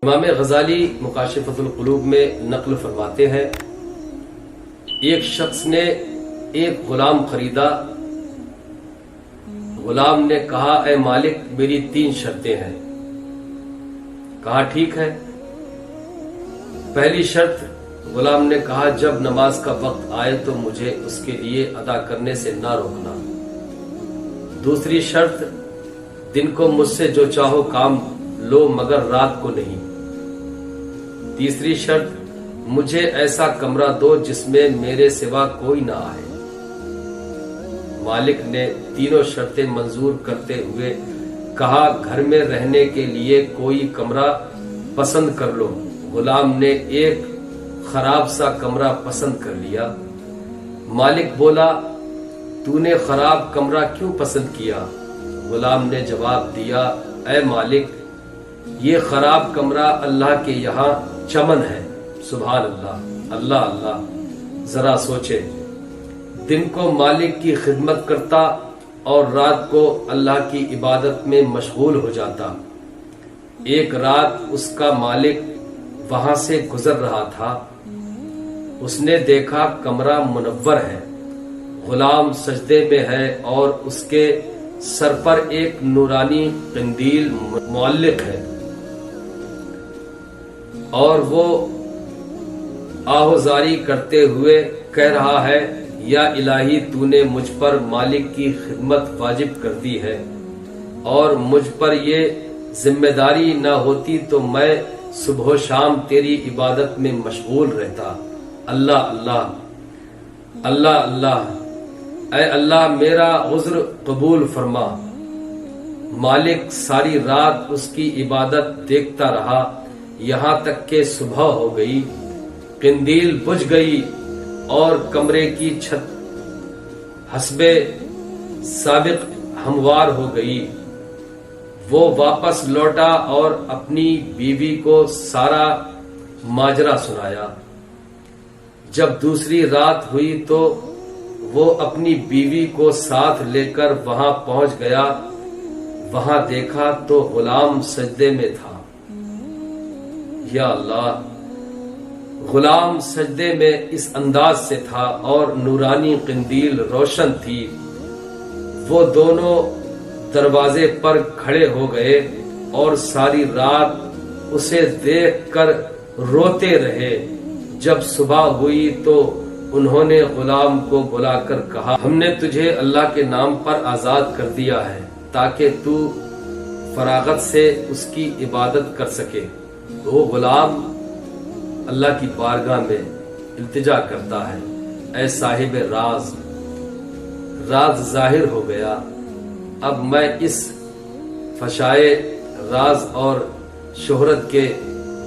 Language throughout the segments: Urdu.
امام غزالی مکاشفۃ القلوب میں نقل فرماتے ہیں، ایک شخص نے ایک غلام خریدا۔ غلام نے کہا، اے مالک، میری 3 شرطیں ہیں۔ کہا ٹھیک ہے۔ پہلی شرط، غلام نے کہا، جب نماز کا وقت آئے تو مجھے اس کے لیے ادا کرنے سے نہ روکنا۔ دوسری شرط، دن کو مجھ سے جو چاہو کام لو مگر رات کو نہیں۔ تیسری شرط، مجھے ایسا کمرہ دو جس میں میرے سوا کوئی نہ آئے۔ مالک نے تینوں شرطیں منظور کرتے ہوئے کہا، گھر میں رہنے کے لیے کوئی کمرہ پسند کر لو۔ غلام نے ایک خراب سا کمرہ پسند کر لیا۔ مالک بولا، تو نے خراب کمرہ کیوں پسند کیا؟ غلام نے جواب دیا، اے مالک، یہ خراب کمرہ اللہ کے یہاں چمن ہے۔ سبحان اللہ، اللہ اللہ۔ ذرا سوچے، دن کو مالک کی خدمت کرتا اور رات کو اللہ کی عبادت میں مشغول ہو جاتا۔ ایک رات اس کا مالک وہاں سے گزر رہا تھا۔ اس نے دیکھا کمرہ منور ہے، غلام سجدے میں ہے اور اس کے سر پر ایک نورانی قندیل معلق ہے، اور وہ آہوزاری کرتے ہوئے کہہ رہا ہے، یا الہی، تو نے مجھ پر مالک کی خدمت واجب کر دی ہے، اور مجھ پر یہ ذمہ داری نہ ہوتی تو میں صبح و شام تیری عبادت میں مشغول رہتا۔ اللہ اللہ، اللہ اللہ، اے اللہ میرا عذر قبول فرما۔ مالک ساری رات اس کی عبادت دیکھتا رہا، یہاں تک کہ صبح ہو گئی، قندیل بجھ گئی اور کمرے کی چھت حسب سابق ہموار ہو گئی۔ وہ واپس لوٹا اور اپنی بیوی کو سارا ماجرا سنایا۔ جب دوسری رات ہوئی تو وہ اپنی بیوی کو ساتھ لے کر وہاں پہنچ گیا۔ وہاں دیکھا تو غلام سجدے میں تھا۔ یا اللہ، غلام سجدے میں اس انداز سے تھا اور نورانی قندیل روشن تھی۔ وہ دونوں دروازے پر کھڑے ہو گئے اور ساری رات اسے دیکھ کر روتے رہے۔ جب صبح ہوئی تو انہوں نے غلام کو بلا کر کہا، ہم نے تجھے اللہ کے نام پر آزاد کر دیا ہے تاکہ تو فراغت سے اس کی عبادت کر سکے۔ وہ غلام اللہ کی بارگاہ میں التجا کرتا ہے، اے صاحب راز، راز ظاہر ہو گیا۔ اب میں اس فشائے راز اور شہرت کے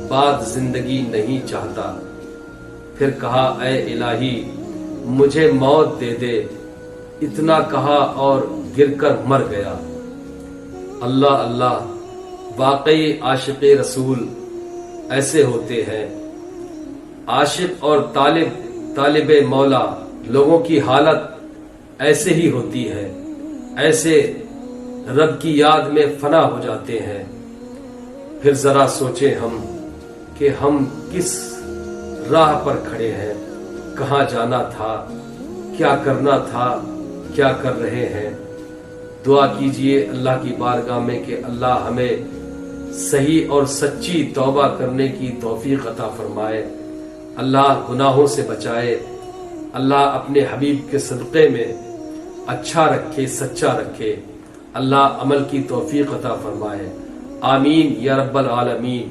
بعد زندگی نہیں چاہتا۔ پھر کہا، اے الہی، مجھے موت دے دے۔ اتنا کہا اور گر کر مر گیا۔ اللہ اللہ، واقعی عاشق رسول ایسے ہوتے ہیں۔ عاشق اور طالب مولا لوگوں کی حالت ایسے ہی ہوتی ہے، ایسے رب کی یاد میں فنا ہو جاتے ہیں۔ پھر ذرا سوچیں ہم کہ ہم کس راہ پر کھڑے ہیں، کہاں جانا تھا، کیا کرنا تھا، کیا کر رہے ہیں۔ دعا کیجئے اللہ کی بارگاہ میں کہ اللہ ہمیں صحیح اور سچی توبہ کرنے کی توفیق عطا فرمائے، اللہ گناہوں سے بچائے، اللہ اپنے حبیب کے صدقے میں اچھا رکھے، سچا رکھے، اللہ عمل کی توفیق عطا فرمائے۔ آمین یا رب العالمین۔